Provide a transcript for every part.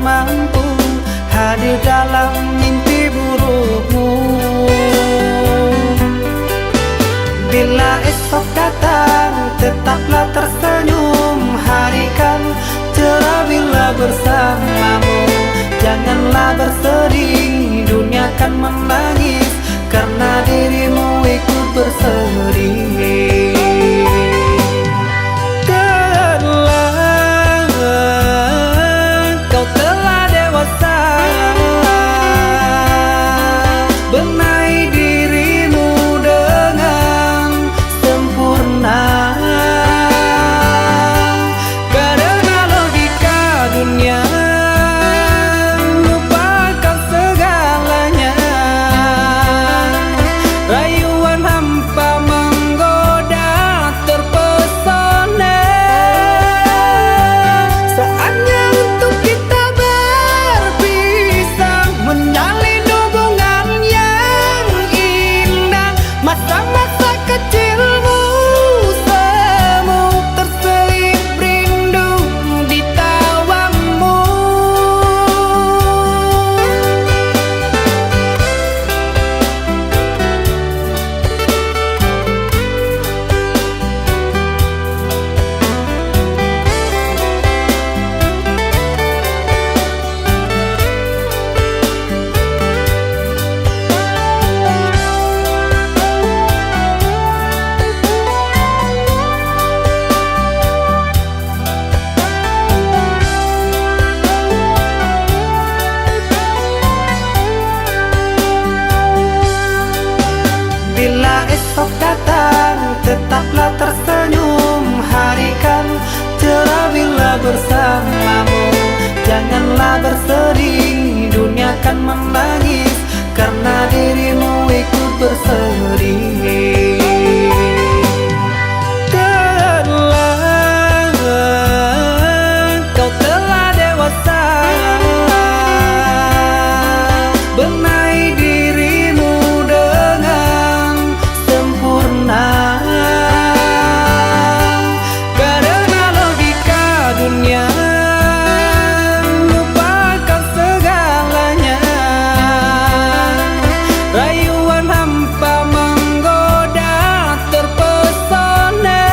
mampu hadir dalam mimpi burukmu. Bila esok datang, tetaplah tersenyum. Hari kan cerah bila bersamamu. Janganlah bersedih, dunia kan menangis karena dirimu ikut bersedih. Kau telah dewasa, benahi dirimu dengan sempurna. Karena logika dunia lupakan segalanya. Rayuan hampa menggoda terpesona. Saatnya untuk kita berpisah, menjalin hubungan yang indah. Masa-masa kecilmu semu terselip rindu di tawamu. Bila esok datang, tetaplah tersenyum. Hari kan cerah bila bersamamu. Janganlah bersedih, dunia kan menangis karena dirimu ikut bersedih. Kau telah dewasa, benahi dirimu dengan sempurna. Karena logika dunia lupakan segalanya. Rayuan hampa menggoda terpesona.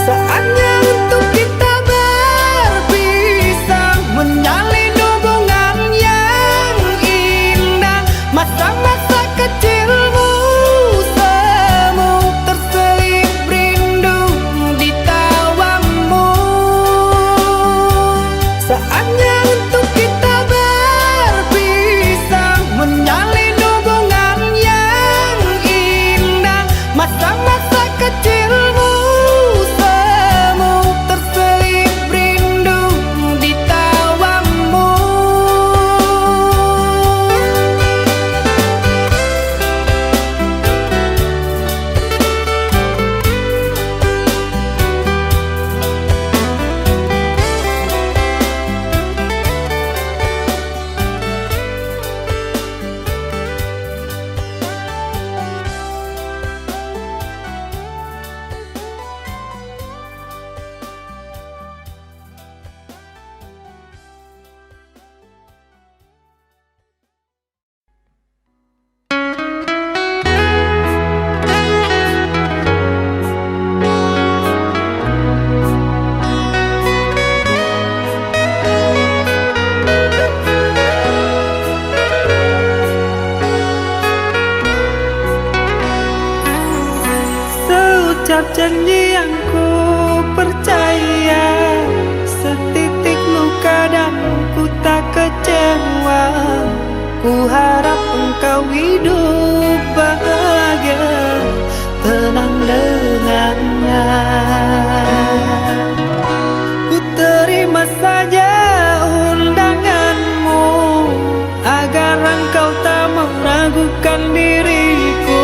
Saatnya untuk kita berpisah, menjalin hubungan yang indah. Masa-masa kecilmu semu terselip rindu di tawamu. Saatnya untuk kita berpisah, menjalin hubungan yang indah. Masa-masa kecilmu semu terselip rindu di tawamu. Seucap janji yang ku percaya, setitik luka dan ku tak kecewa. Ku harap engkau hidup bahagia, tenang dengannya. Ku terima saja undanganmu, agar engkau tak meragukan diriku.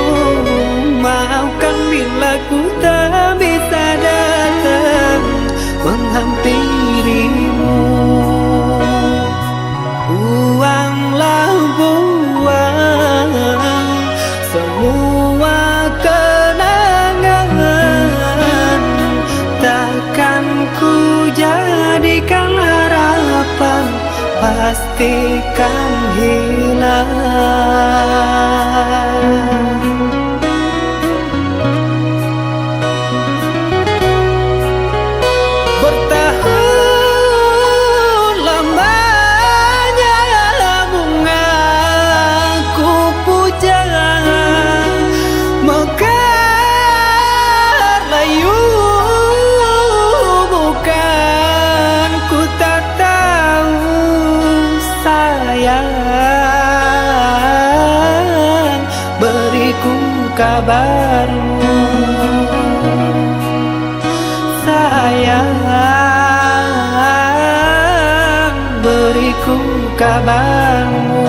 Maafkan bila ku tak bisa datang menghampirimu. Buanglah buang semua kenangan, takkan ku jadikan harapan pastikan hilang. Bertahun lamanya bunga ku puja, mekar layu bukan ku tak tahu sayang, beriku kabarmu sayang, beriku kabarmu.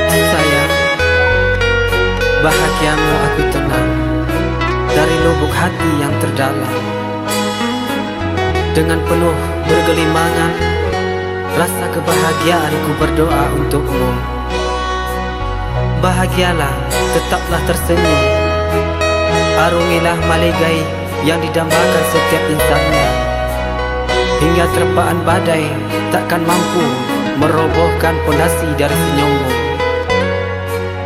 Sayang, bahagiamu aku tenang dari lubuk hati yang terdalam. Dengan penuh bergelimangan, rasa kebahagiaanku berdoa untukmu. Bahagialah, tetaplah tersenyum, arungilah malegai yang didambakan setiap insannya, hingga terpaan badai takkan mampu merobohkan pondasi dari senyummu.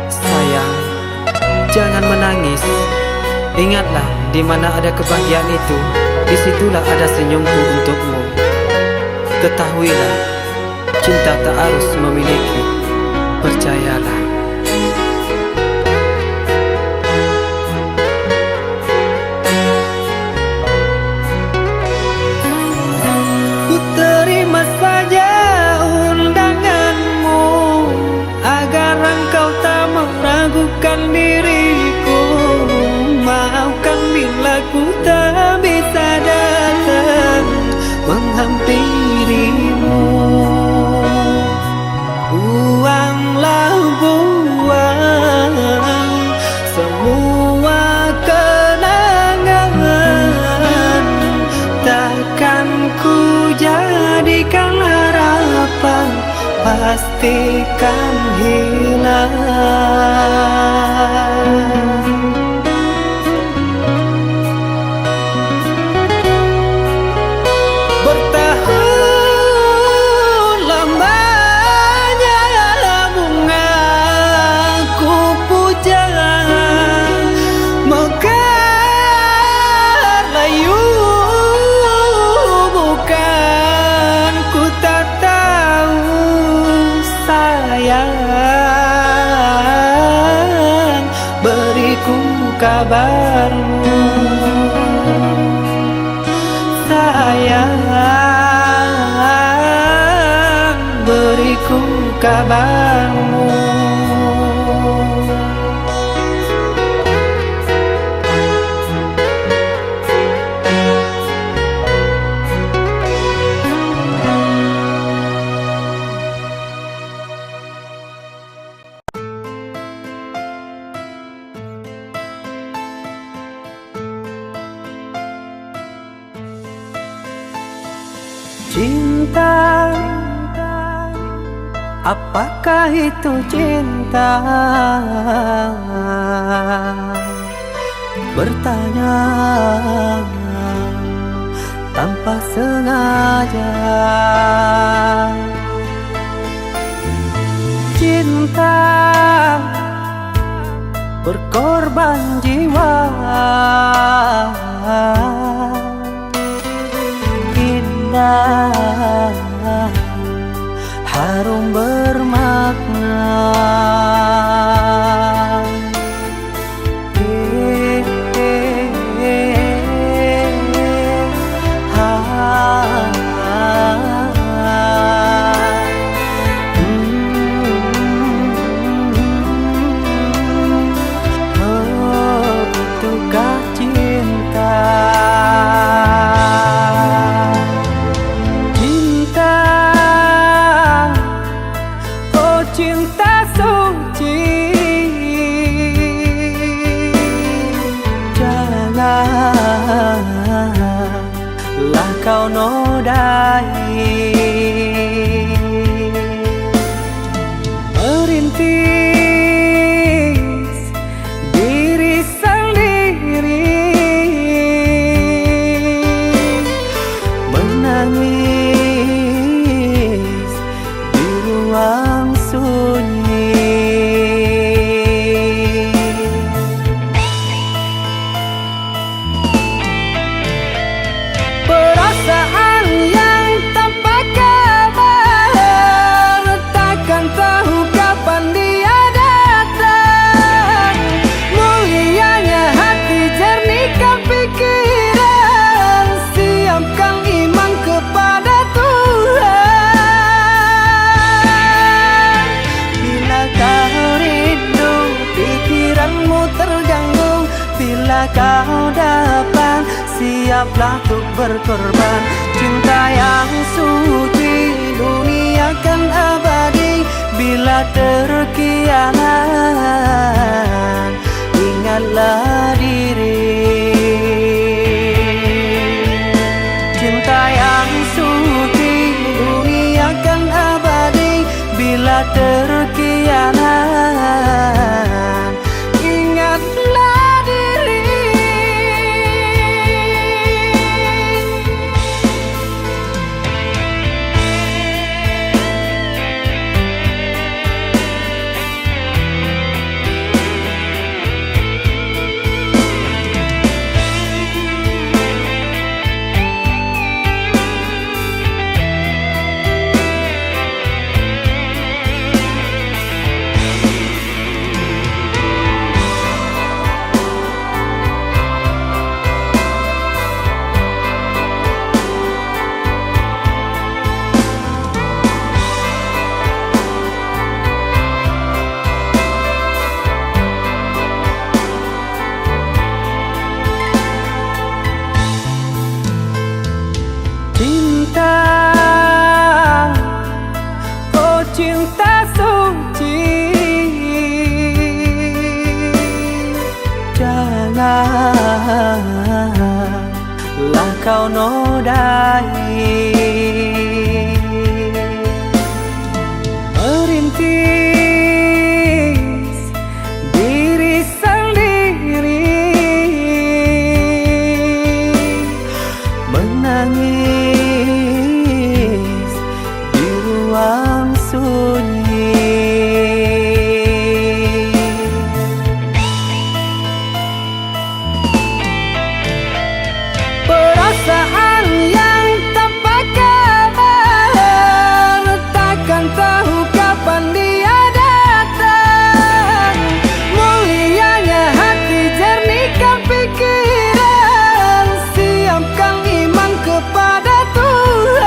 Sayang, jangan menangis. Ingatlah, di mana ada kebahagiaan itu, disitulah ada senyumku untukmu. Ketahuilah, cinta tak harus memiliki, percayalah. Ku terima saja undanganmu agar engkau tak meragukan diriku. Maafkan bila ku tak bisa datang menghampirimu. Buanglah buang semua kenangan, takkan ku jadikan harapan, pastikan hilang. Bertahun lamanya bunga ku puja, mekar layu bukan ku tak tahu sayang, beriku kabarmu sayang, beriku kabarmu. Cinta, apakah itu cinta? Bertanya tanpa sengaja. Cinta berkorban jiwa, harum bermakna. Butuhkah cinta? Cinta suci, janganlah kau nodai. Merintis diri sendiri, siaplah untuk berkorban. Cinta yang suci dunia kan abadi, bila terkianat ingatlah diri. Cinta yang suci dunia kan abadi, bila terkianat ingatlah diri. Cinta, oh cinta suci, janganlah kau nodai. Merintis diri sendiri, menangis di ruang sunyi. Perasaan yang tanpa kabar, takkan tahu kapan dia datang. Mulianya hati, jernihkan pikiran, siapkan iman kepada Tuhan.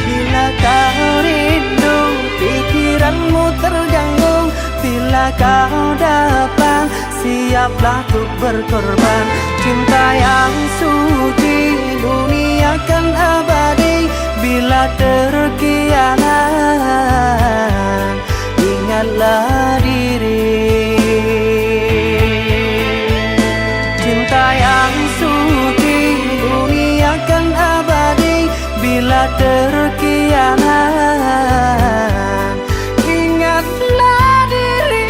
Bila kau rindu, pikiranmu terganggu, bila kau datang, siaplah untuk berkorban. Cinta yang suci dunia kan abadi, bila terkianat ingatlah diri. Cinta yang suci dunia kan abadi, bila terkianat ingatlah diri.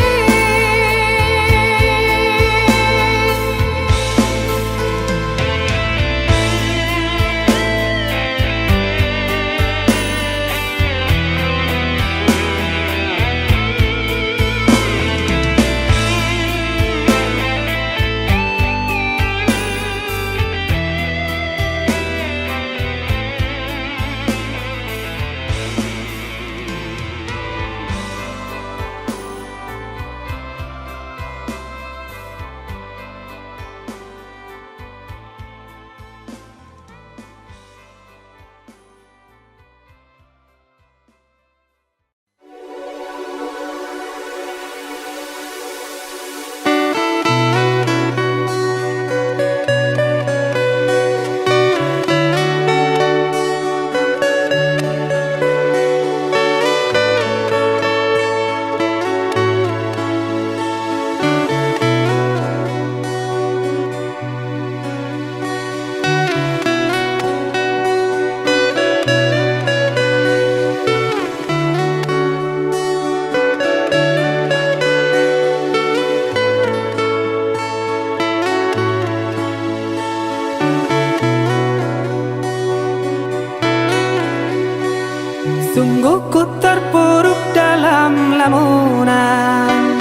Sungguh ku terpuruk dalam lamunan,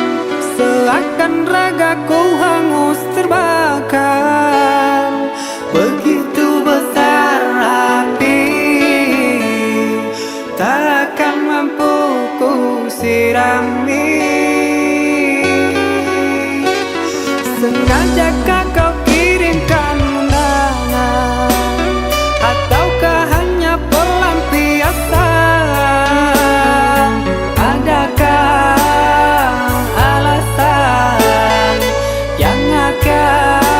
seakan ragaku hangus terbakar. Begitu besar api, takkan mampu ku sirami. Sengajakah kau kirimkan undangan, ataukah hanya pelampiasan? Adakah alasan yang akan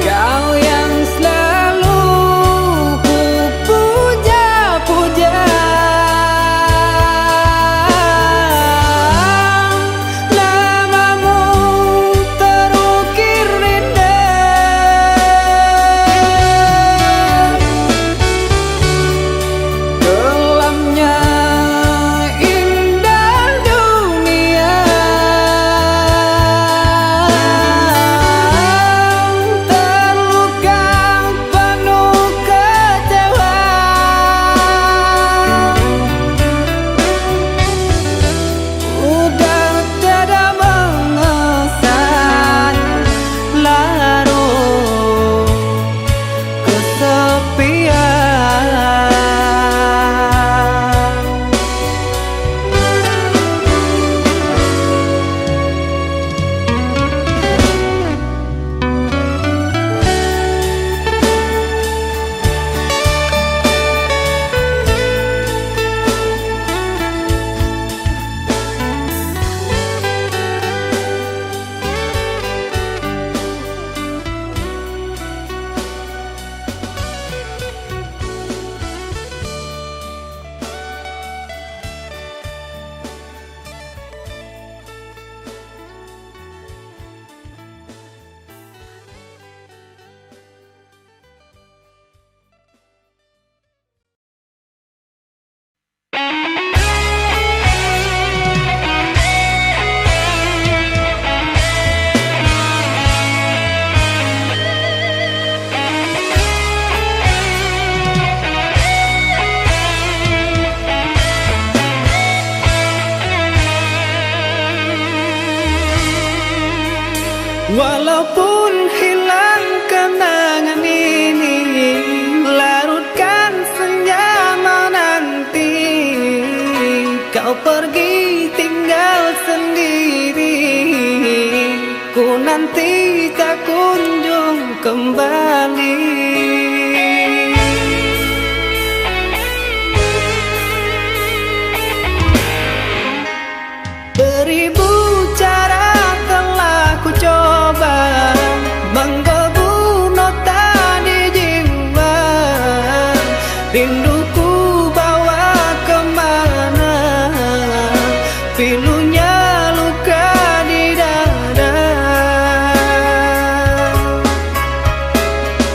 Kau yang selalu ku puja-puja, namamu terukir indah. Kelamnya indah dunia, terluka penuh kecewa. Udah tiada mengesan larut kesepian. Walaupun hilang kenangan ini, larutkan senja menanti. Kau pergi tinggal sendiri, ku nanti tak kunjung kembali. Beribu cara telah ku coba menggebu nota di jiwa. Rinduku bawa kemana, pilunya luka di dada.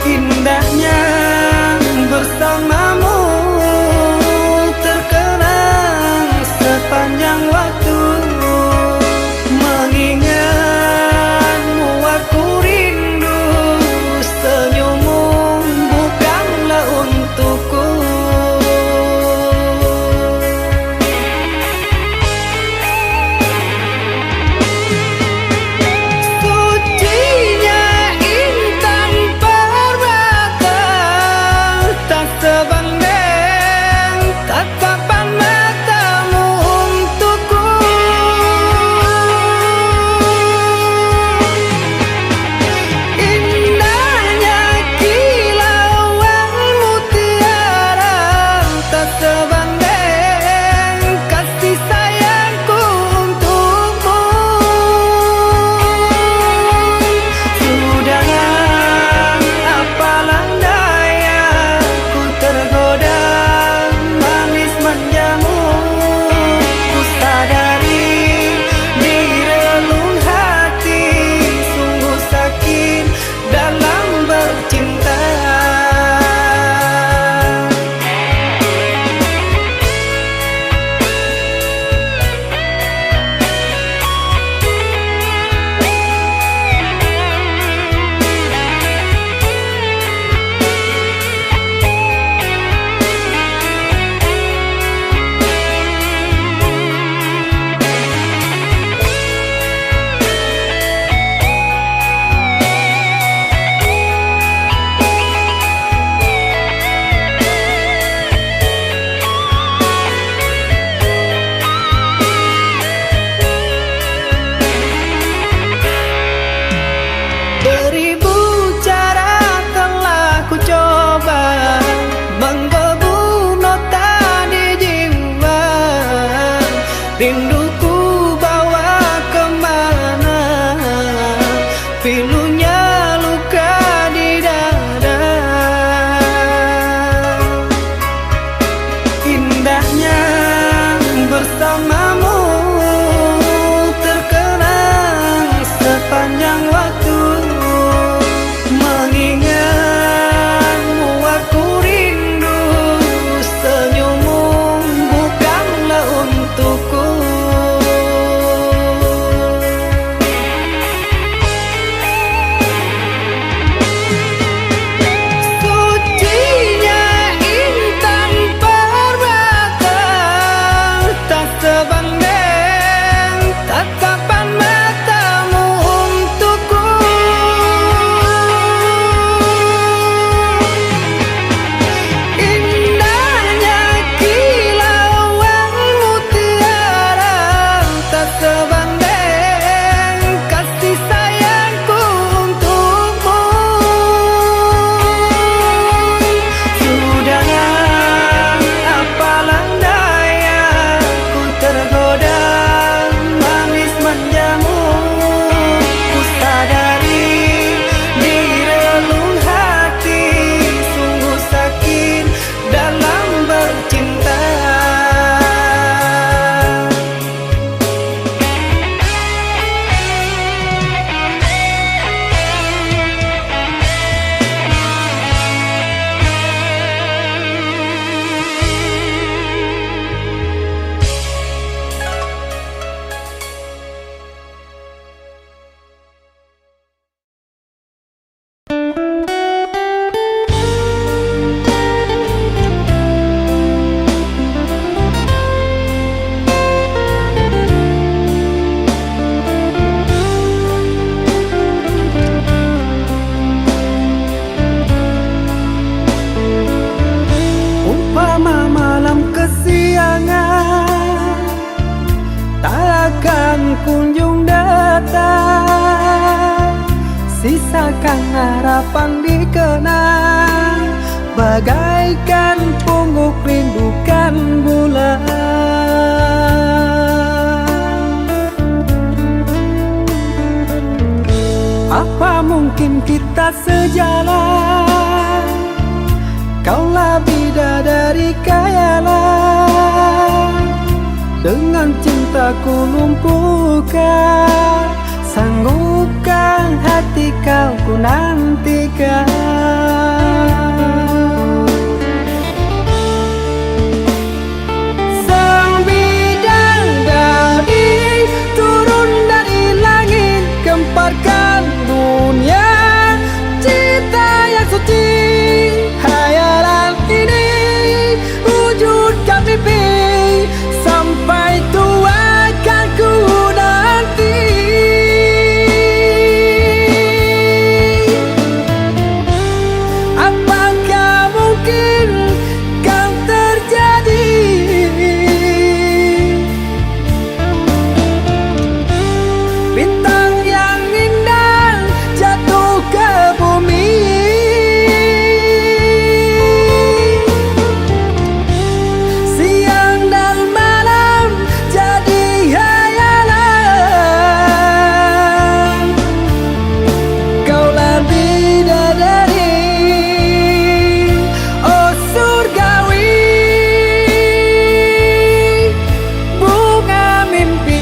Indahnya bersamamu terkenang sepanjang waktu. Mengingatmu aku rindu, senyummu bukanlah untukku. rinduku bawa kemana, pilunya luka di dada. Indahnya bersamamu terkenang sepanjang waktu. Mengingatmu aku rindu, senyummu bukanlah untukku. Sucinya intan permata, tak sebanding tatapan matamu untukku. Indahnya kilauan mutiara, tak sebanding kasih sayangku untukmu. Sudah apalah daya, ku tergoda manis manjamu. Ku sadari di relung hati sungguh sakit dalam bercinta. Umpama malam kesiangan tak akan kunjung datang, sisakan harapan dikenang bagaikan pungguk rindukan bulan. Apa mungkin kita sejalan, kaulah bidadari kayalah, dengan cintaku lumpuhkan, sanggupkan hati kau ku nantikan. Sang bidadari turun dari langit, gemparkan dunia cinta yang suci. Hayalan ini wujudkan mimpi, sampai tua akan ku nanti. Apakah mungkin kan terjadi? Bintang yang indah jatuh ke bumi, siang dan malam jadi hayalan. Kaulah bidadari, oh surgawi, bunga mimpi.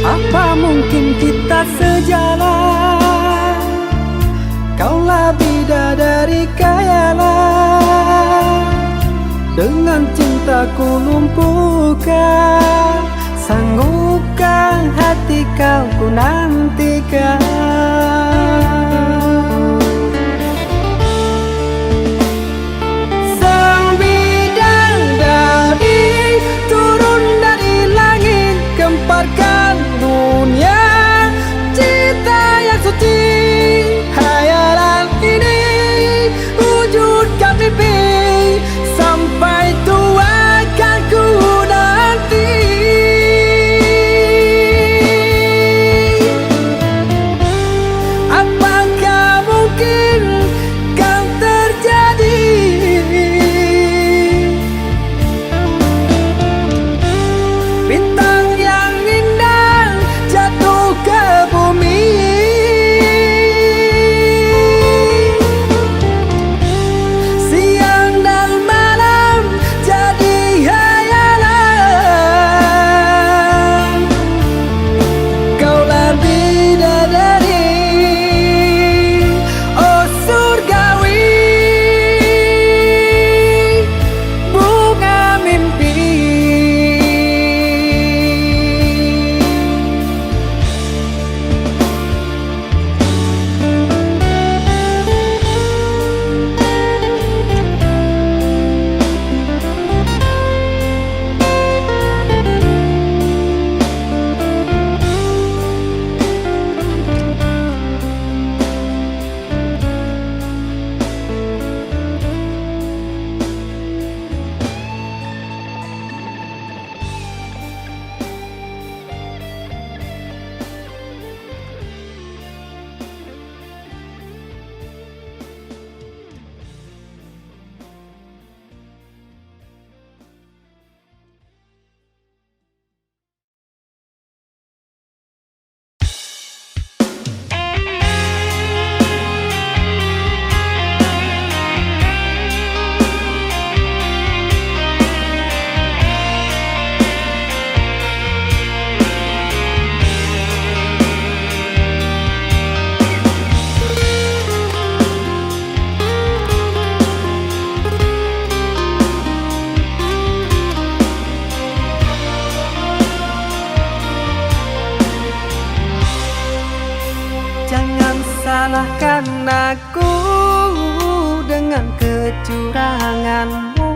Apa mungkin kita sejalan, kaulah bidadari kayalah, dengan cintaku lumpuhkan, sanggupkan hati kau ku nantikan. Sang bidadari turun dari langit, gemparkan dunia cinta yang suci. Hayalan ini wujudkan mimpi, sampai tua kan ku nanti. Apakah mungkin kan terjadi? Bintang yang indah jatuh ke bumi, siang dan malam jadi hayalan. Kaulah bidadari, oh surgawi, bunga mimpi. Jangan salahkan aku dengan kecuranganmu.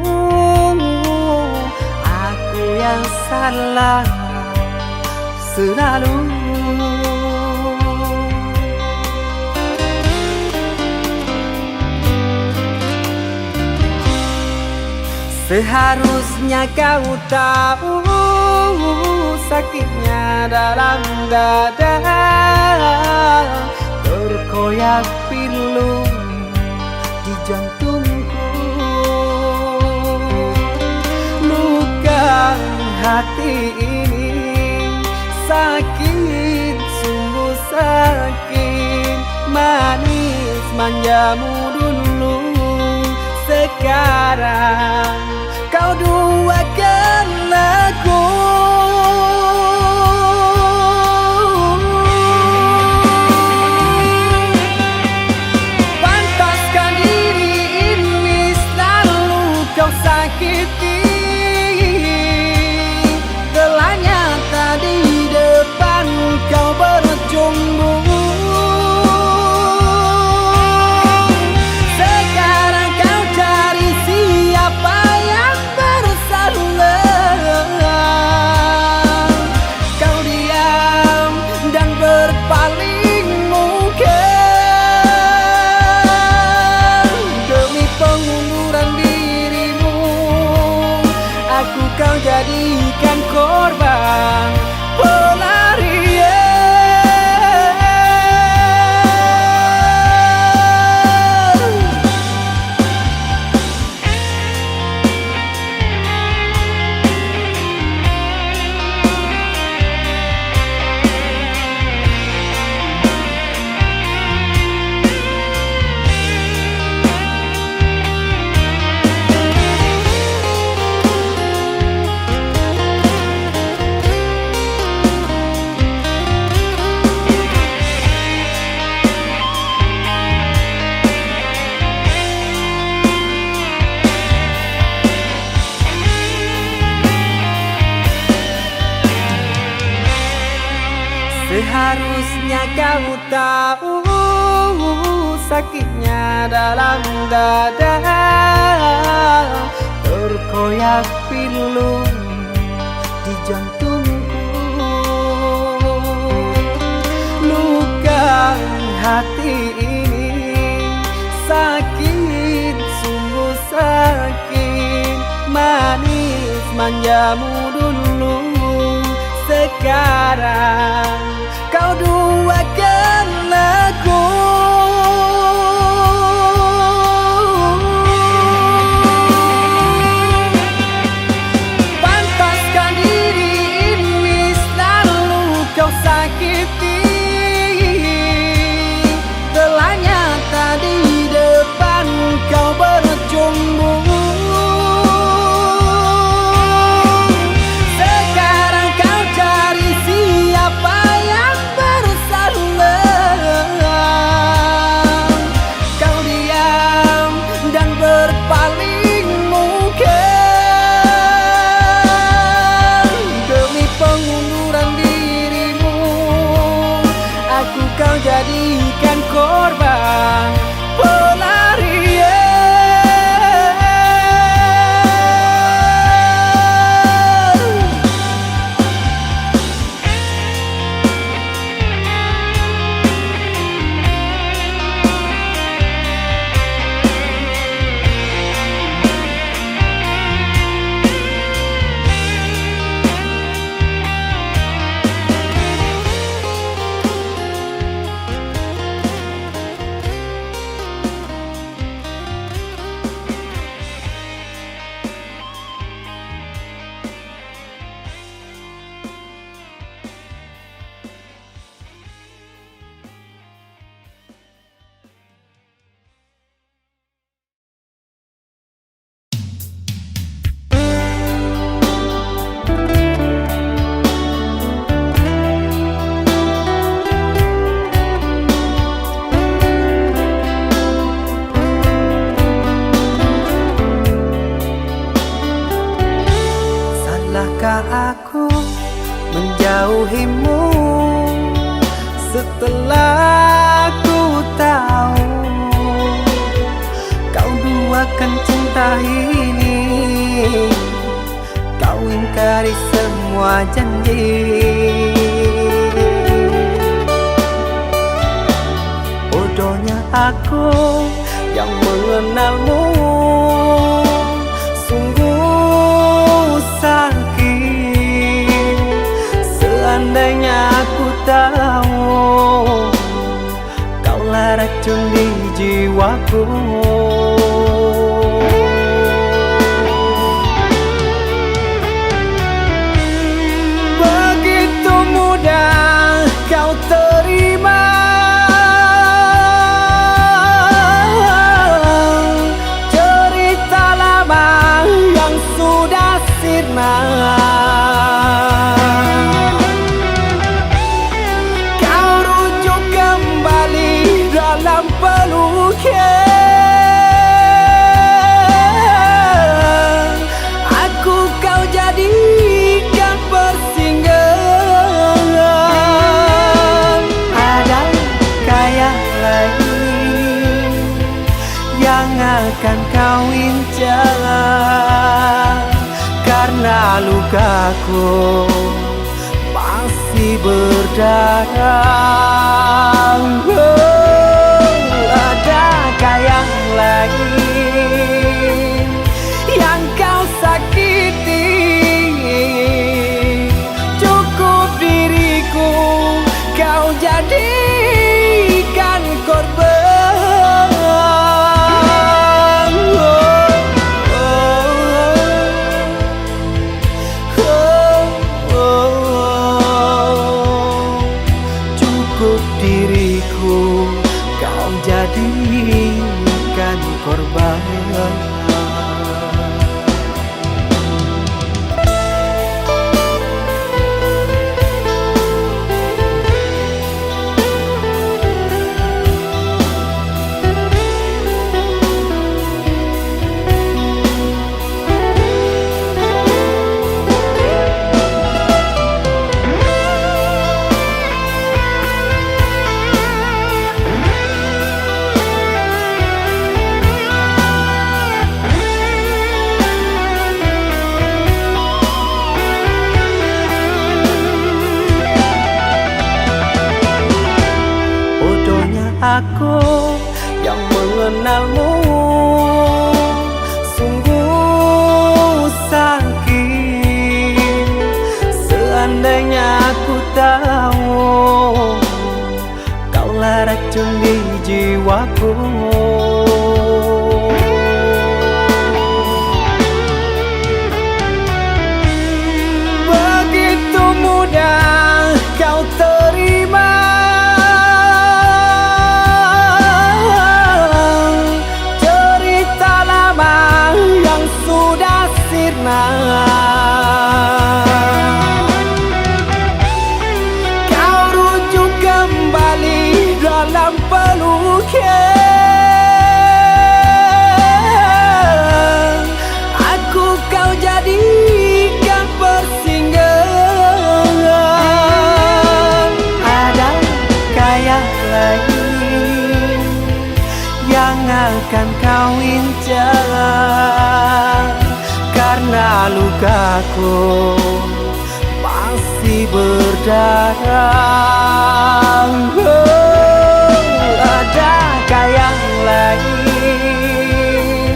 Aku yang salah selalu. Seharusnya kau tahu sakitnya dalam dada, terkoyak pilu di jantungku. Luka hati ini sakit, sungguh sakit. Manis manjamu dulu, sekarang kau duakan aku. Pantaskan diri ini selalu kau sakiti. Gelanya tadi depan kau berjumbu. Sekarang kau cari siapa yang bersalah. Kau diam dan berpaling muka demi pengunduran dirimu. Aku kau jadikan korban pelarian. Seharusnya kau tahu sakitnya dalam dada, terkoyak pilu di jantungku. Luka hati ini sakit, sungguh sakit. Manis manjamu dulu, sekarang kau duakan aku. Pantaskan diri ini selalu kau sakiti. Telah nyata di depan kau berjumbu. Sekarang kau cari siapa yang bersalah. Kau diam dan berpaling muka demi pengunduran dirimu. Aku kau jadikan korban pelarian. Salahkah aku menjauhimu setelah ku tahu kau duakan cinta ini? Kau ingkari semua janji. Bodohnya aku yang mengenalmu, sungguh sakit. Seandainya aku tahu kaulah racun di jiwaku. Begitu mudah kau terima cerita lama yang sudah sirna. Kau rujuk kembali dalam pelukan. Aku kau jadikan persinggahan. Adakah yang lain yang akan kau incar? Karena lukaku masih berdarah. Adakah yang lain yang kau sakiti? Cukup diriku kau jadikan korban. Cukup diriku aku yang mengenalmu sungguh sakit. Seandainya aku tahu kaulah racun di jiwaku. Begitu mudah kau terima cerita lama yang sudah sirna. Kau rujuk kembali dalam peluknya. Aku kau jadikan persinggahan. Adakah yang lain yang akan kau incar? Karena lukaku masih berdarah. Adakah yang lain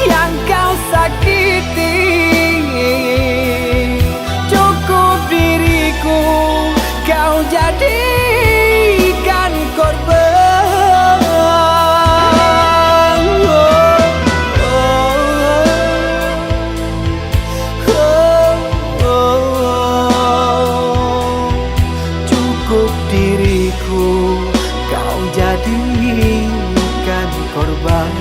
yang kau sakiti? Cukup diriku kau jadikan korban. Cukup diriku kau jadikan korban.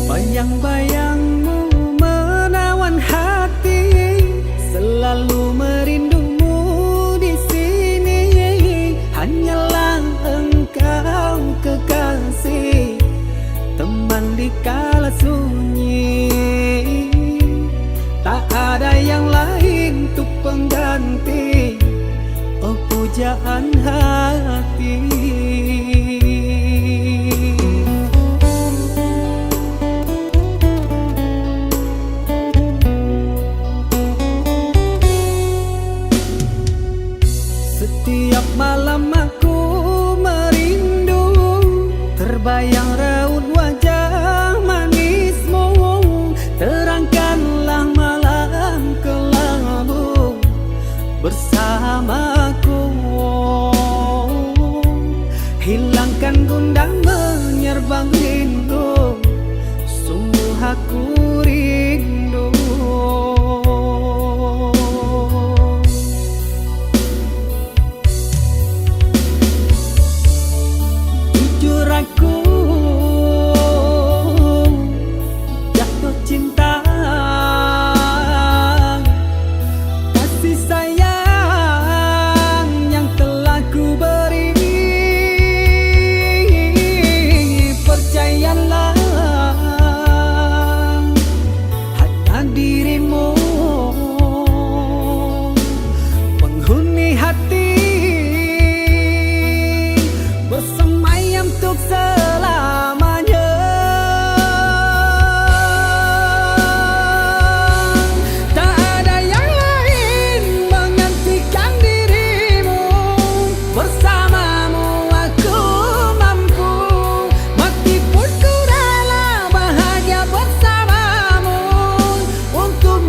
Bayang-bayangmu menawan hati, selalu merindumu di sini. Hanyalah engkau kekasih, teman di kala sunyi. Tak ada yang lain untuk pengganti, oh pujaan hati. Setiap malam aku merindu, terbayang raut wajah manismu. Terangkanlah malam kelabu bersamaku. Hilangkan gundah menyerbang rindu, sungguh aku rindu. Aku jatuh cinta, kasih sayang yang telah ku beri. Percayalah hanya dirimu penghuni hati, bersemayam untuk selamanya. Tak ada yang lain menggantikan dirimu. Bersamamu aku mampu, meskipun ku rela bahagia bersamamu untuk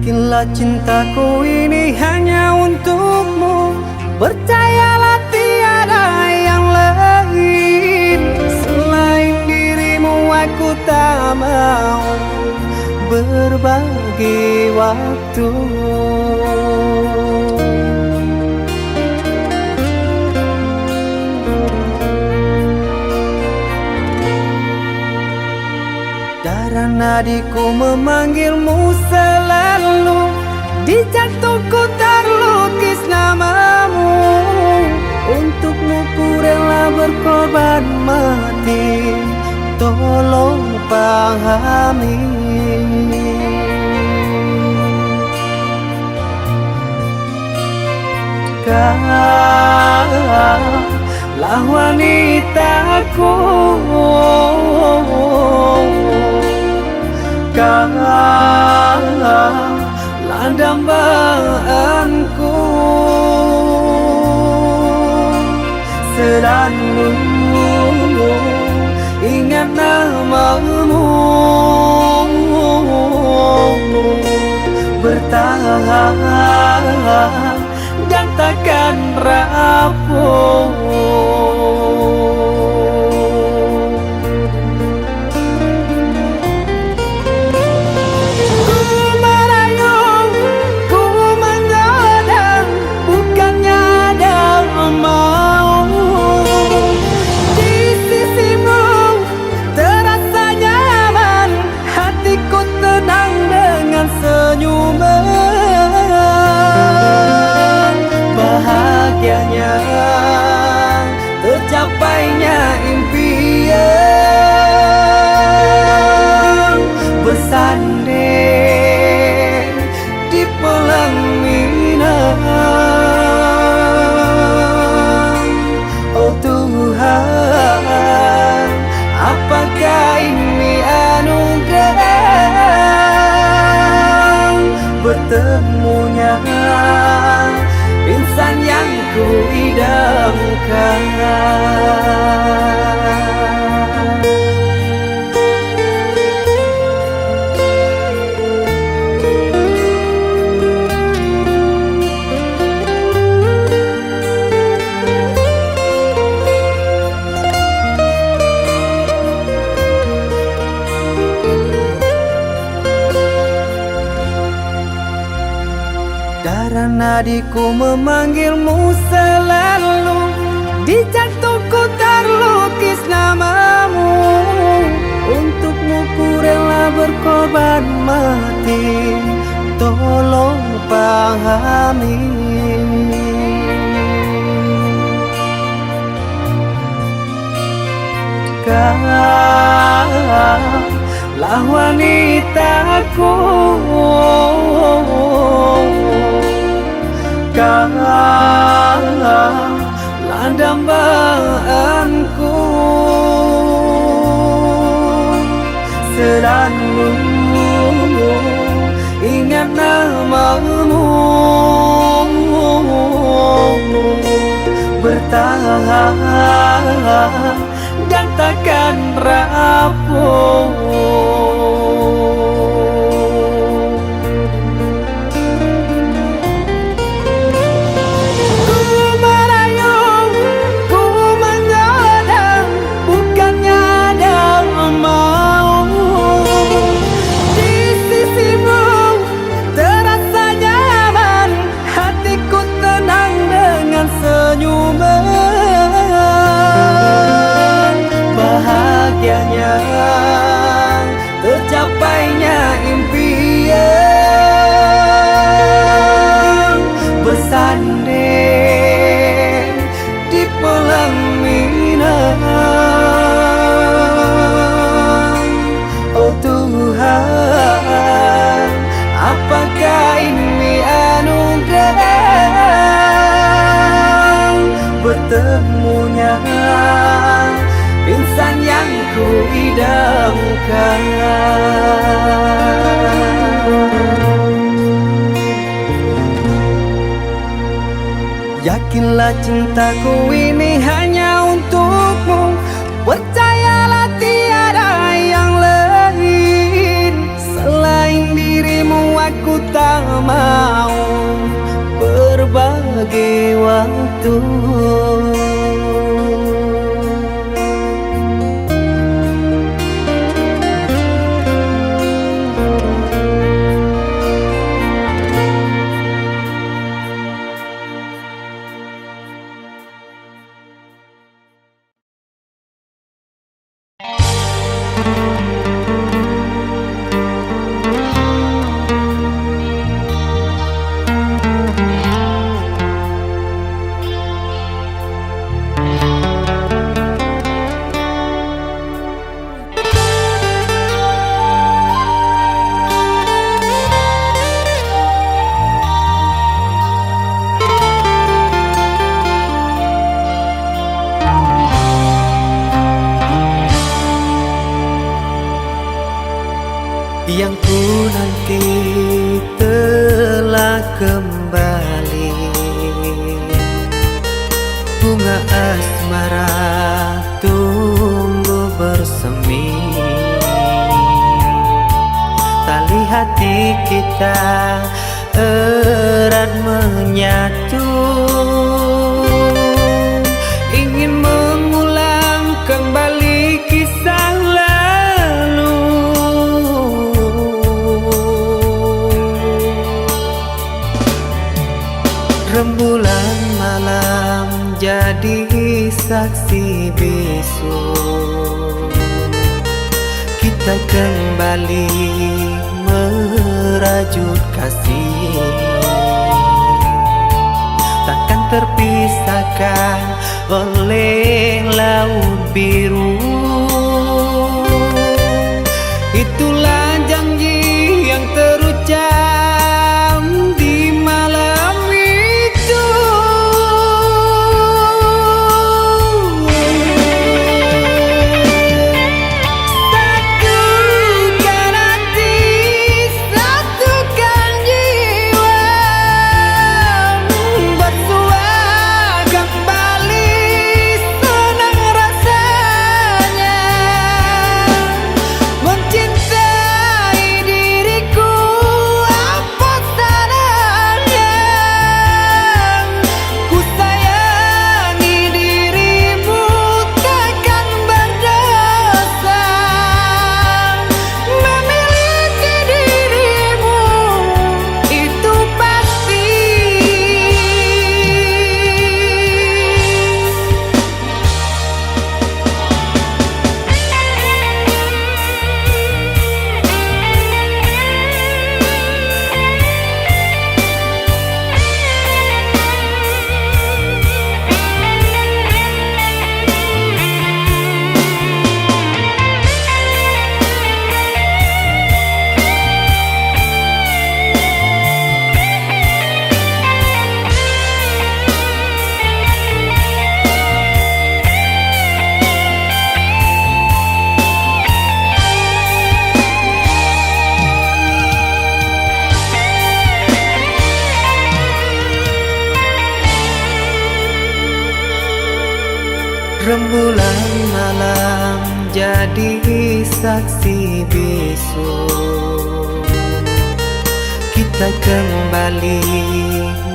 Yakinlah cintaku ini hanya untukmu. Percayalah tiada yang lain. Selain dirimu aku tak mau berbagi waktu. Darah nadiku memanggilmu selalu. Di jantungku terlukis namamu. Untukmu ku rela berkorban mati. Tolong pahami. Kaulah wanitaku. Kaulah dambaanku. Selalu ingat namamu. Bertahan dan takkan rapuh. Bahagianya tercapainya impian. Bersanding di pelaminan. Oh Tuhan, apakah ini anugerah? Bertemunya insan yang ku idamkan. Darah nadiku memanggilmu selalu. Di jantungku terlukis namamu. Untukmu ku rela berkorban mati. Tolong pahami. Kaulah wanitaku. Kaulah dambaanku. Selalu ingat namamu. Bertahan dan takkan rapuh. Bahagianya tercapainya impian. Bersanding di pelaminan. Oh Tuhan, apakah ini anugerah? Bertemunya insan yang ku idamkan. Yakinlah cintaku ini hanya untukmu. Percayalah tiada yang lain. Selain dirimu aku tak mau berbagi waktu. Yang ku nanti telah kembali, bunga asmara tumbuh bersemi, tali hati kita erat menyatu, ingin mengulang kembali kisah lalu. Rembulan malam jadi saksi bisu, kita kembali merajut kasih, takkan terpisahkan oleh laut biru. Itulah janji yang terucap di malam itu. Satukan hati, satukan jiwa, bersua kembali, senang rasanya mencintai diriku. Apa salahnya ku sayangi dirimu, takkan berdosa memiliki dirimu, itu pasti. Rembulan malam jadi saksi bisu, kita kembali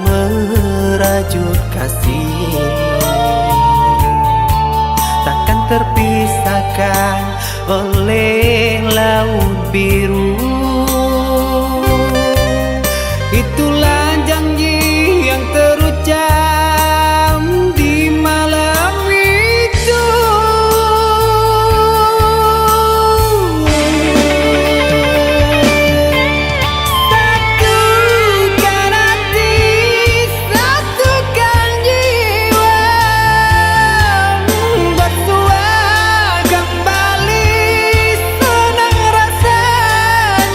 merajut kasih, takkan terpisahkan oleh laut biru. Itulah janji yang terucap di malam itu. Satukan hati, satukan jiwa, bersua kembali, senang rasanya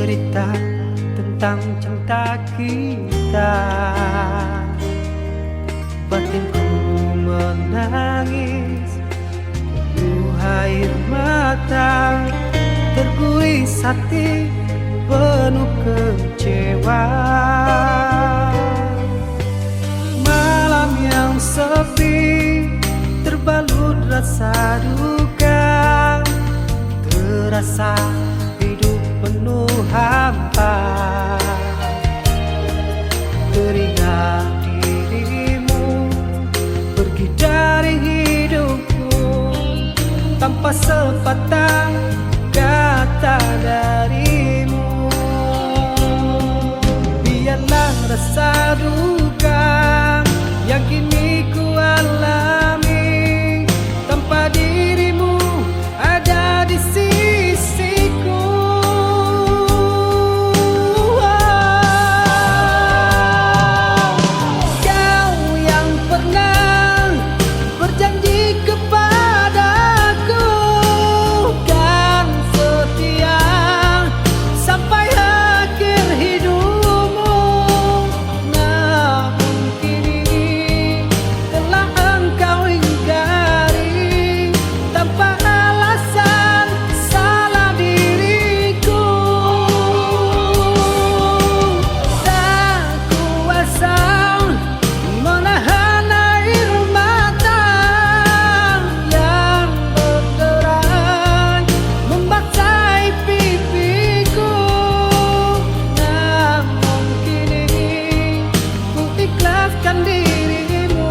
cerita tentang cinta kita. Batinku menangis, air mata terguris, hati penuh kecewa. Malam yang sepi terbalut rasa duka, terasa hidup penuh hampa. Teringat dirimu pergi dari hidupku tanpa sepatah kata darimu. Biarlah rasa duka yang kini ku alami, tanpa dirimu ada di sisiku. Kau yang pernah berjanji kepadaku kan setia sampai akhir hidupmu, namun kini telah engkau ingkari tanpa alasan salah diriku. Tak kuasa menahan air mata yang berderai membasahi pipiku, namun kini ku ikhlaskan dirimu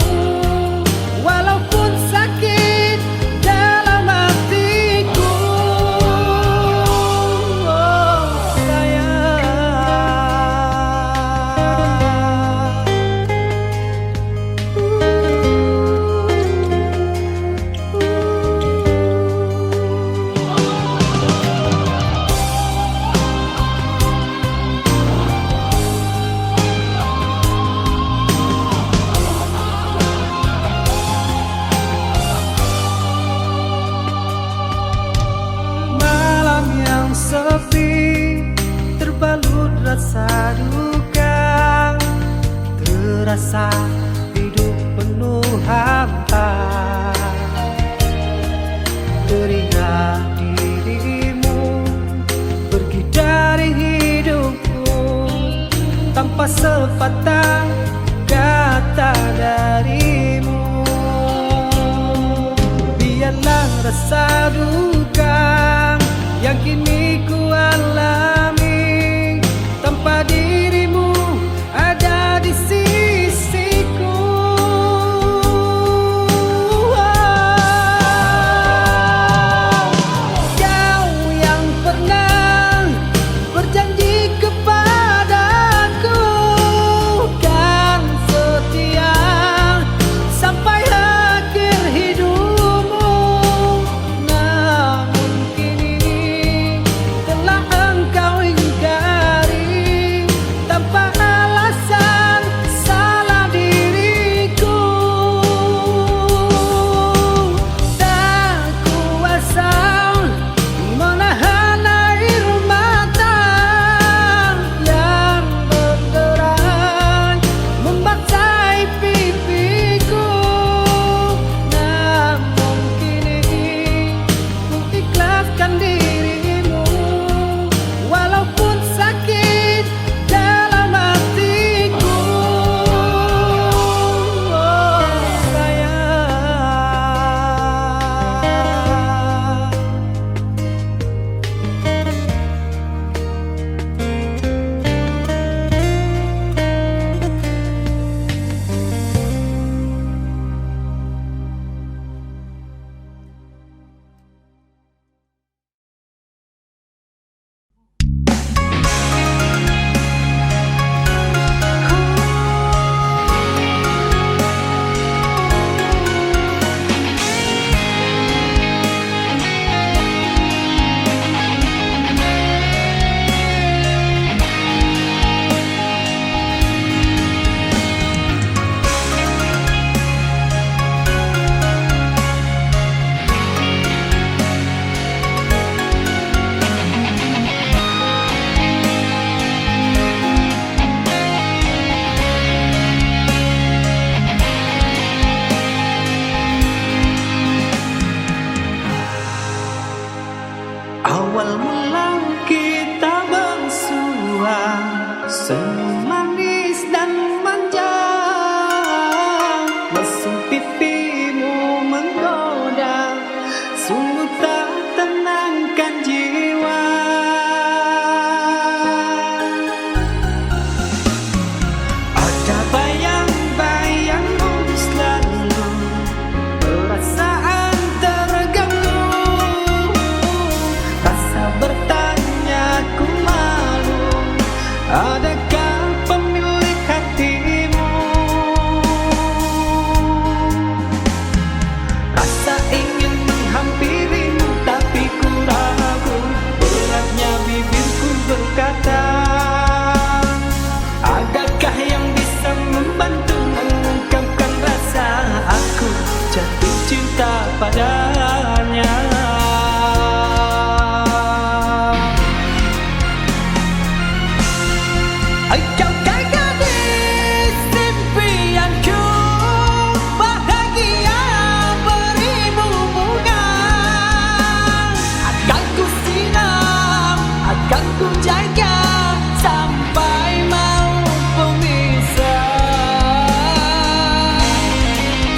walaupun sakit dalam hatiku. Oh, sayang. Malam yang sepi terbalut rasa duka, terasa hidup penuh hampa. Teringat dirimu pergi dari hidupku tanpa sepatah kata darimu. Biarlah rasa duka yang kini ku alami, tanpa dirimu ada di sisiku. Kau yang pernah berjanji kepadaku kan setia sampai akhir hidupmu, namun kini Adakah pemilik hatimu? Rasa ingin menghampirimu, tapi ku ragu. Beratnya bibirku berkata, adakah yang bisa membantu mengungkapkan rasa aku jatuh cinta padanya? Kau gadis impianku, bahagia beribu bunga. Akan ku siram, akan ku jaga sampai mau memisah.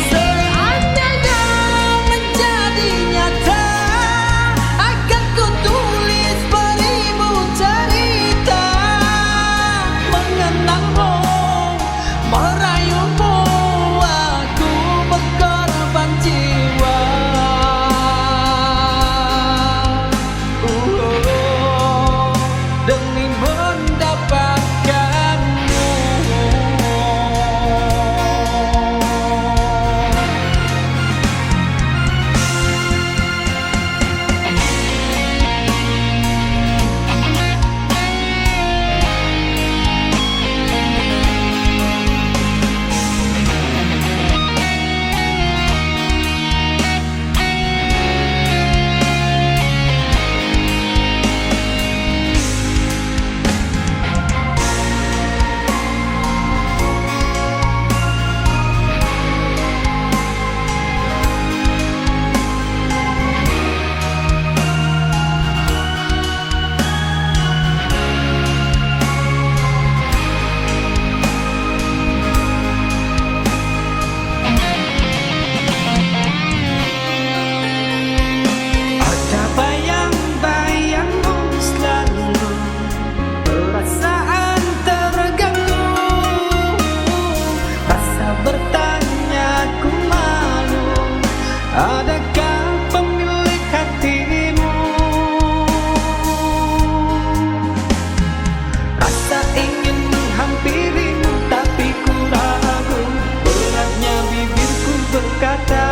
Seandainya menjadi nyata, akan ku tulis beribu cerita mengenangmu, merayumu. Aku berkorban jiwa demi mendapatkanmu. Ada bayang-bayangmu selalu, perasaan terganggu, rasa bertanya ku malu. Adakah pemilik hatimu? Rasa ingin menghampirimu, tapi ku ragu. Beratnya bibirku berkata,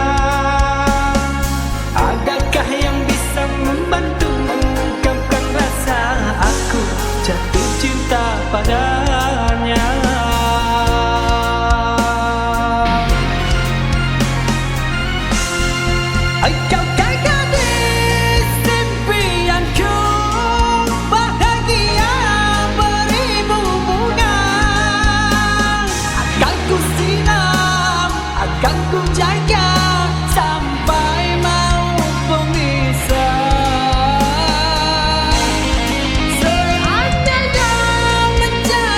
adakah yang bisa membantu mengungkapkan rasa aku jatuh cinta padanya? Kau gadis impianku, bahagia beribu bunga. Akan ku siram, akan ku jaga sampai mau memisah. Seandainya menjadi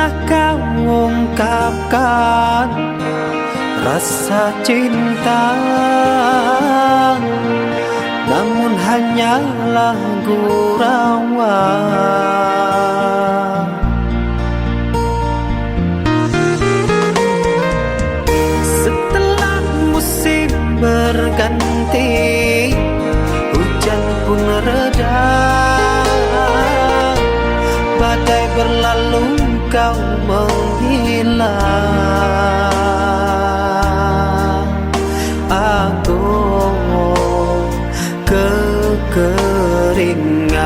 Pernah kau ungkapkan rasa cinta, namun hanyalah gurauan. Setelah musim berganti, hujan pun reda, badai berlalu kau menghilang. Aku kekeringan.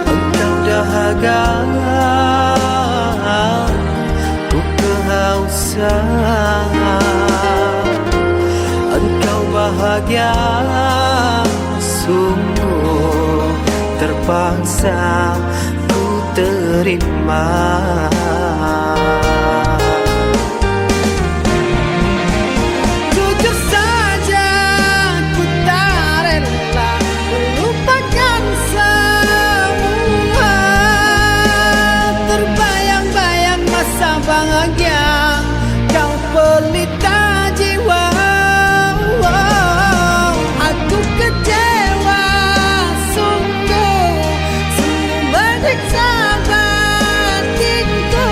Engkau dahaga, ku kehausan. Engkau bahagia, sungguh terpaksa ku terima. Jujur saja ku tak rela melupakan semua. Terbayang-bayang masa bahagia kau pelita jiwa. Aku kecewa sungguh, sungguh menyiksa batinku.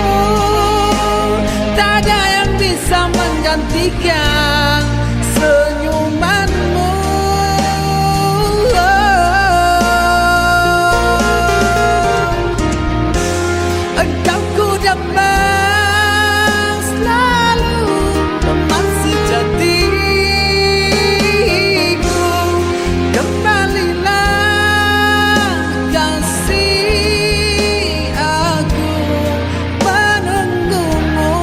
Tak ada yang bisa menggantikan senyumanmu. Engkau ku dapat selalu teman sejatiku. Kembalilah kasih, aku menunggumu.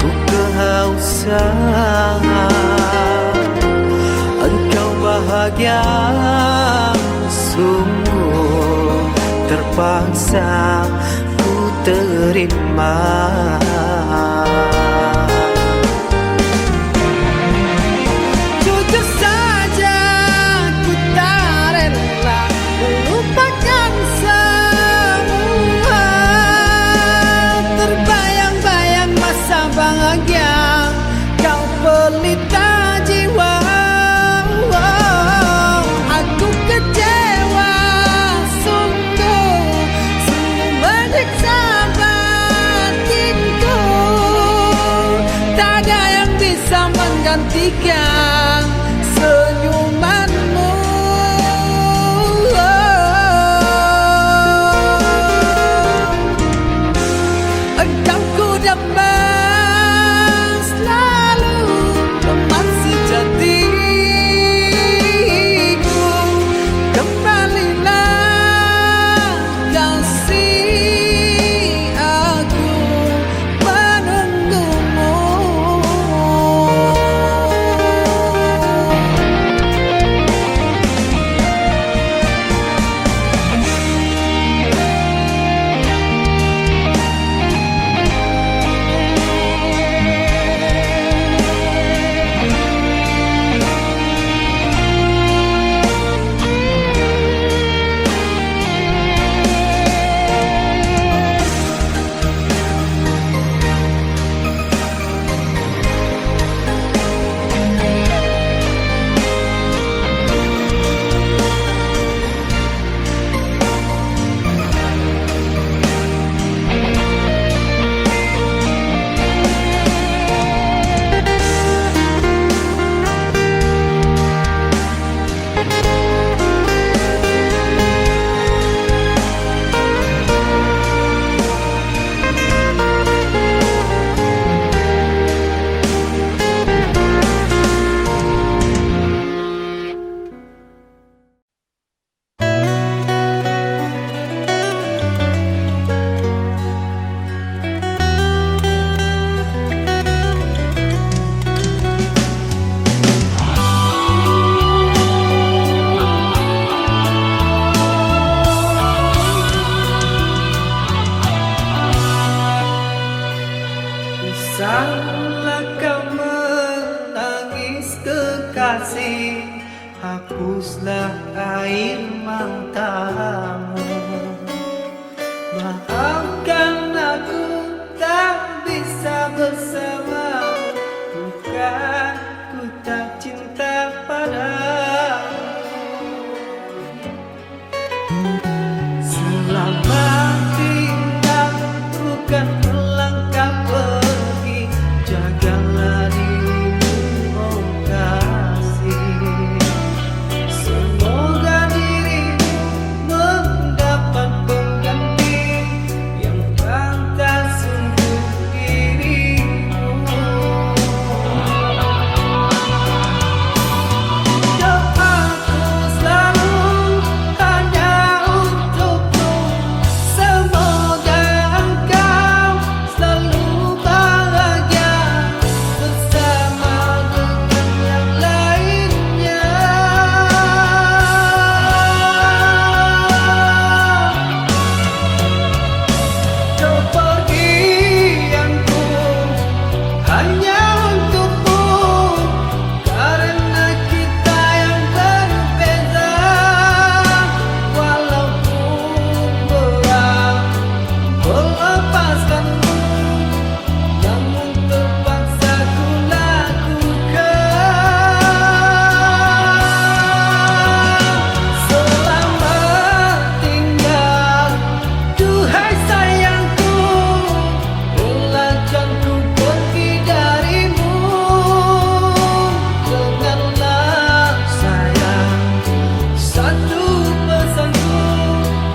Ku kehausan. Engkau bahagia, sungguh terpaksa ku terima. Jujur saja ku tak rela melupakan semua. Terbayang-bayang masa bahagia kau pelita jiwa. Aku kecewa sungguh, sungguh menyiksa batinku. Tak ada yang bisa menggantikan senyumanmu. Engkau ku dapat selalu teman sejatiku. Kembalilah kasih, aku menunggumu. hapuslah air matamu. Maafkan aku tak bisa bersamamu, bukan ku tak cinta padamu. Selamat tinggal, bukan melangkah pergi, jagalah dirimu, oh kasih. Semoga dirimu mendapat pengganti yang pantas untuk dirimu. Doaku selalu hanya untukmu, semoga engkau selalu bahagia bersama dengan yang lainnya. Kepergianku hanya untukmu, karena kita yang berbeda. Walaupun berat melepaskanmu, namun terpaksa ku lakukan. Selamat tinggal, duhai sayangku, relakan ku pergi darimu. Dengarlah sayang, satu pesanku,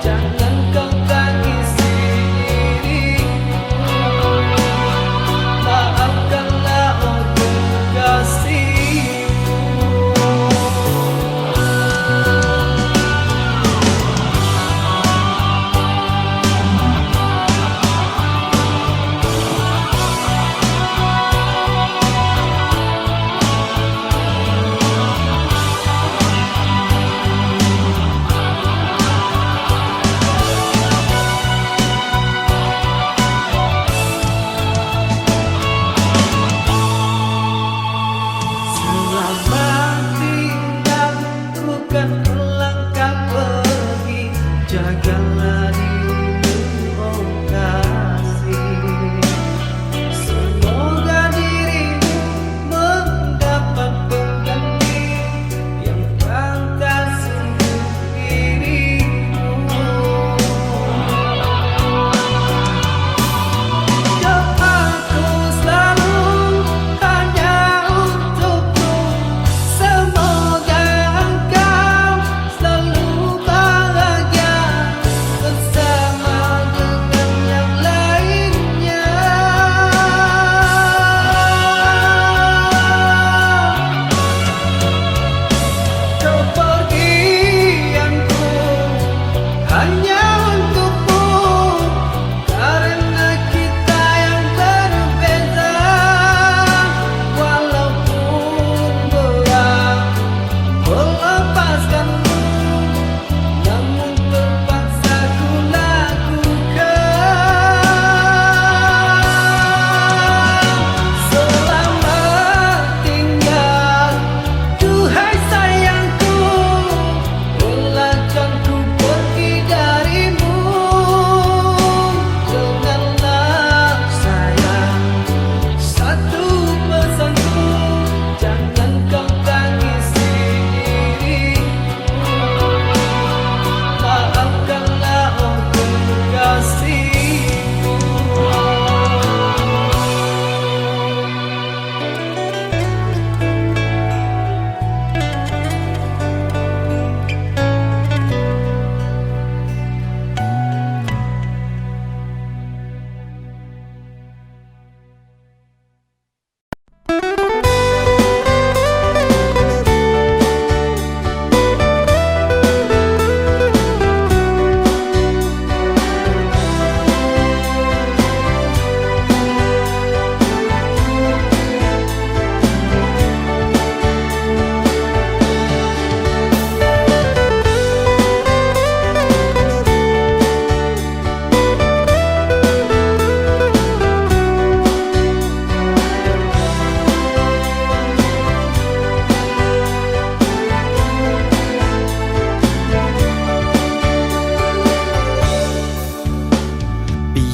jangan kau tangisi dirimu. Maafkanlah oh kekasihku. Selamat tinggal, bukan melangkah pergi, jagalah dirimu, oh kasih. Semoga dirimu mendapat pengganti yang pantas untuk dirimu. Doaku selalu hanya untukmu, semoga engkau selalu bahagia bersama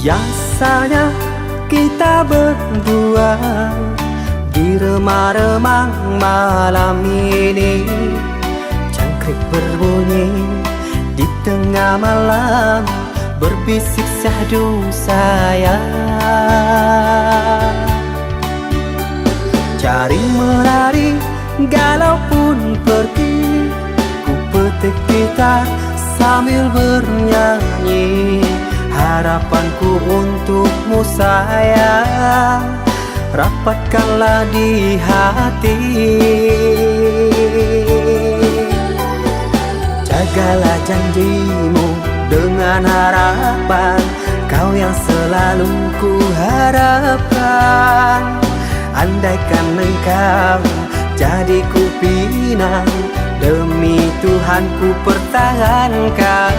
Biasanya kita berdua di remang-remang malam ini, jangkrik berbunyi di tengah malam, berbisik syahdu sayang. Cari menari galau pun pergi, ku petik gitar sambil bernyanyi. Harapanku untukmu sayang, rapatkanlah di hati. Jagalah janjimu dengan harapan, kau yang selalu ku harapkan. Andaikan engkau jadi ku pinang, demi Tuhan ku pertahankan.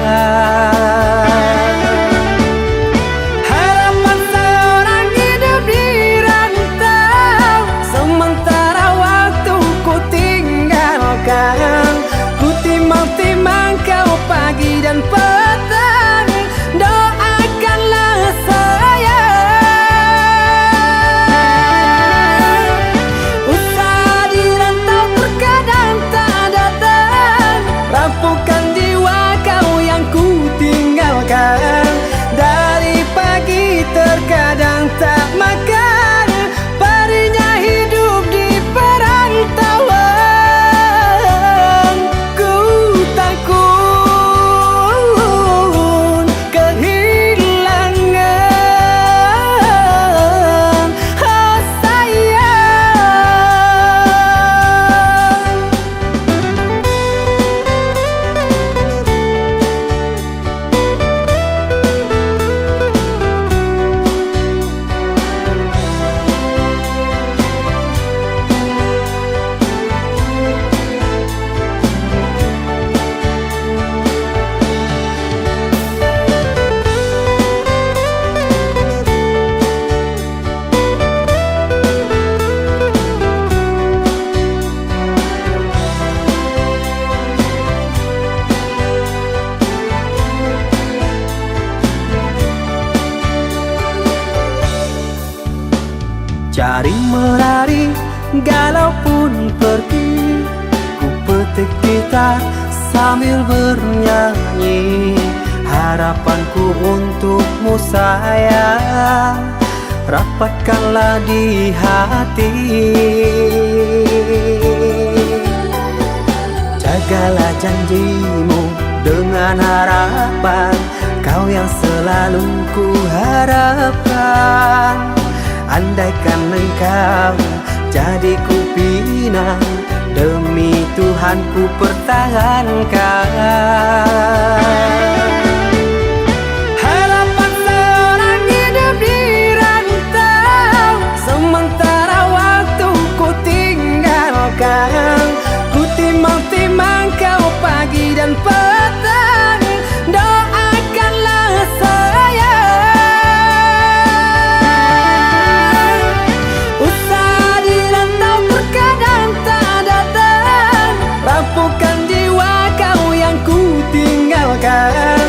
Harapan seorang hidup di rantau, sementara waktu ku tinggalkan. Ku timang-timang kau pagi dan petang, doakanlah saya. Usaha di rantau terkadang tak datang, rapuhkan jiwa kau yang ku tinggalkan. Dari pagi terkadang tak makan, perihnya hidup di perantauan. Ku takut kehilangan, oh sayang. Cari menari galau pun pergi, ku petik gitar sambil bernyanyi. Harapanku untukmu sayang, rapatkanlah di hati. Jagalah janjimu dengan harapan, kau yang selalu ku harapkan. Andaikan engkau jadi ku pinang, demi Tuhan ku pertahankan. Harapan seorang hidup di rantau, sementara waktu ku tinggalkan. Ku timang-timang kau pagi dan petang, doakanlah saya. Usaha di rantau terkadang tak datang, rapuhkan jiwa kau yang ku tinggalkan.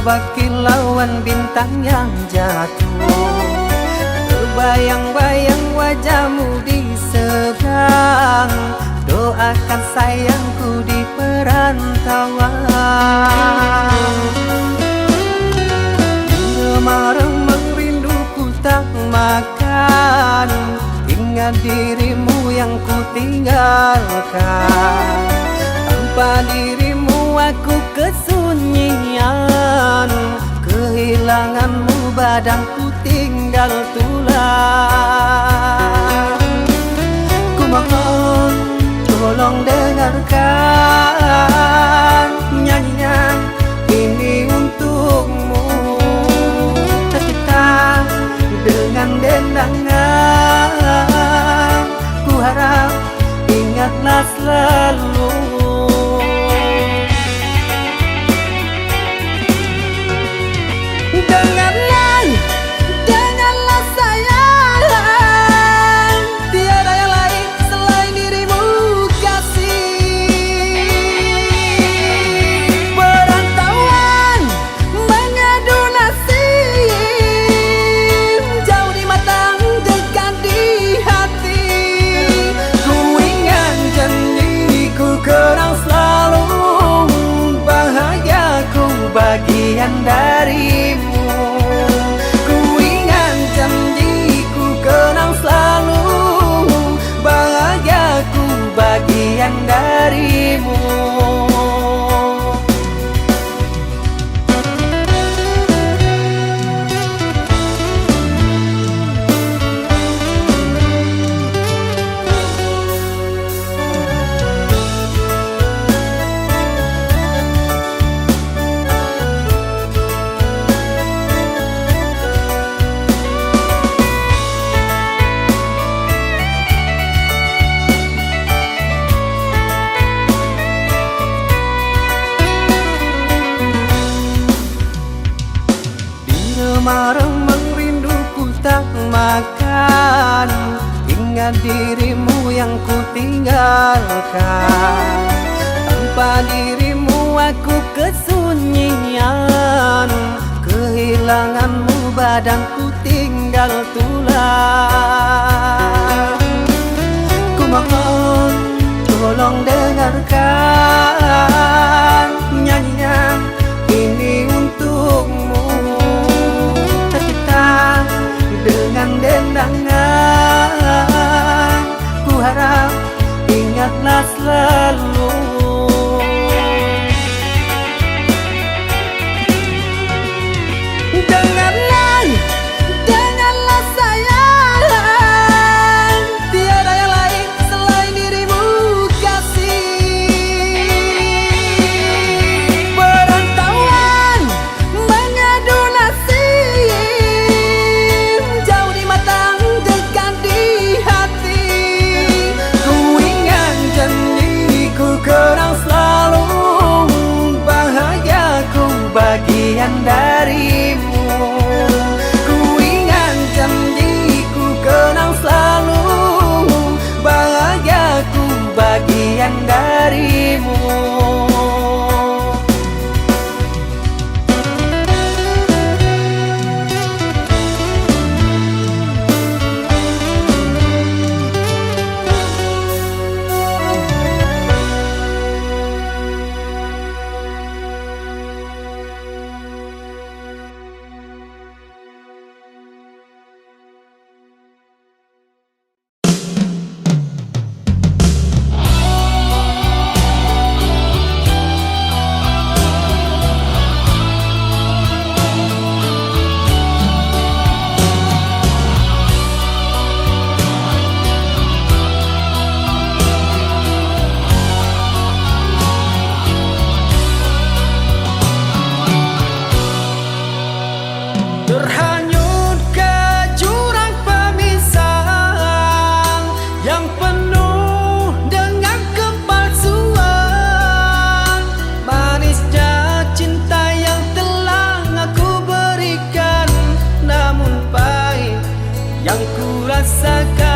babak kilauan bintang yang jatuh. Terbayang-bayang wajahmu di seberang, doakan sayangku di perantauan. Remang-remang rinduku tak makan, ingat dirimu yang ku tinggalkan. Tanpa dirimu aku kesunyian, kehilanganmu badanku tinggal tulang. Ku mohon tolong dengarkan nyanyian ini untukmu, tercipta dengan dendangan. Ku harap ingatlah selalu. Dengarlah, dengarlah sayang, tiada yang lain selain dirimu kasih. Perantauan mengadu nasib, jauh di mata dekat di hati. Ku ingat janjiku kenang selalu, bahagiaku bagian darimu. Bagian darimu. Remang-remang rinduku tak makan, ingat dirimu yang ku tinggalkan. Tanpa dirimu aku kesunyian, kehilanganmu badanku tinggal tulang. Ku mohon tolong dengarkan nyanyian ini untukmu, dengan dendangan. Ku harap ingatlah selalu. Dengarlah, dengarlah sayang, tiada yang lain selain dirimu kasih. Perantauan mengadu nasib, jauh di mata dekat di hati. Ku ingat janjiku kenang selalu, bahagiaku bagian darimu. Ku ingat janjiku kenang selalu, bahagiaku bagian darimu. Terhanyut ke jurang pemisah yang penuh dengan kepalsuan. Manisnya cinta yang telah aku berikan, namun pahit yang ku rasakan.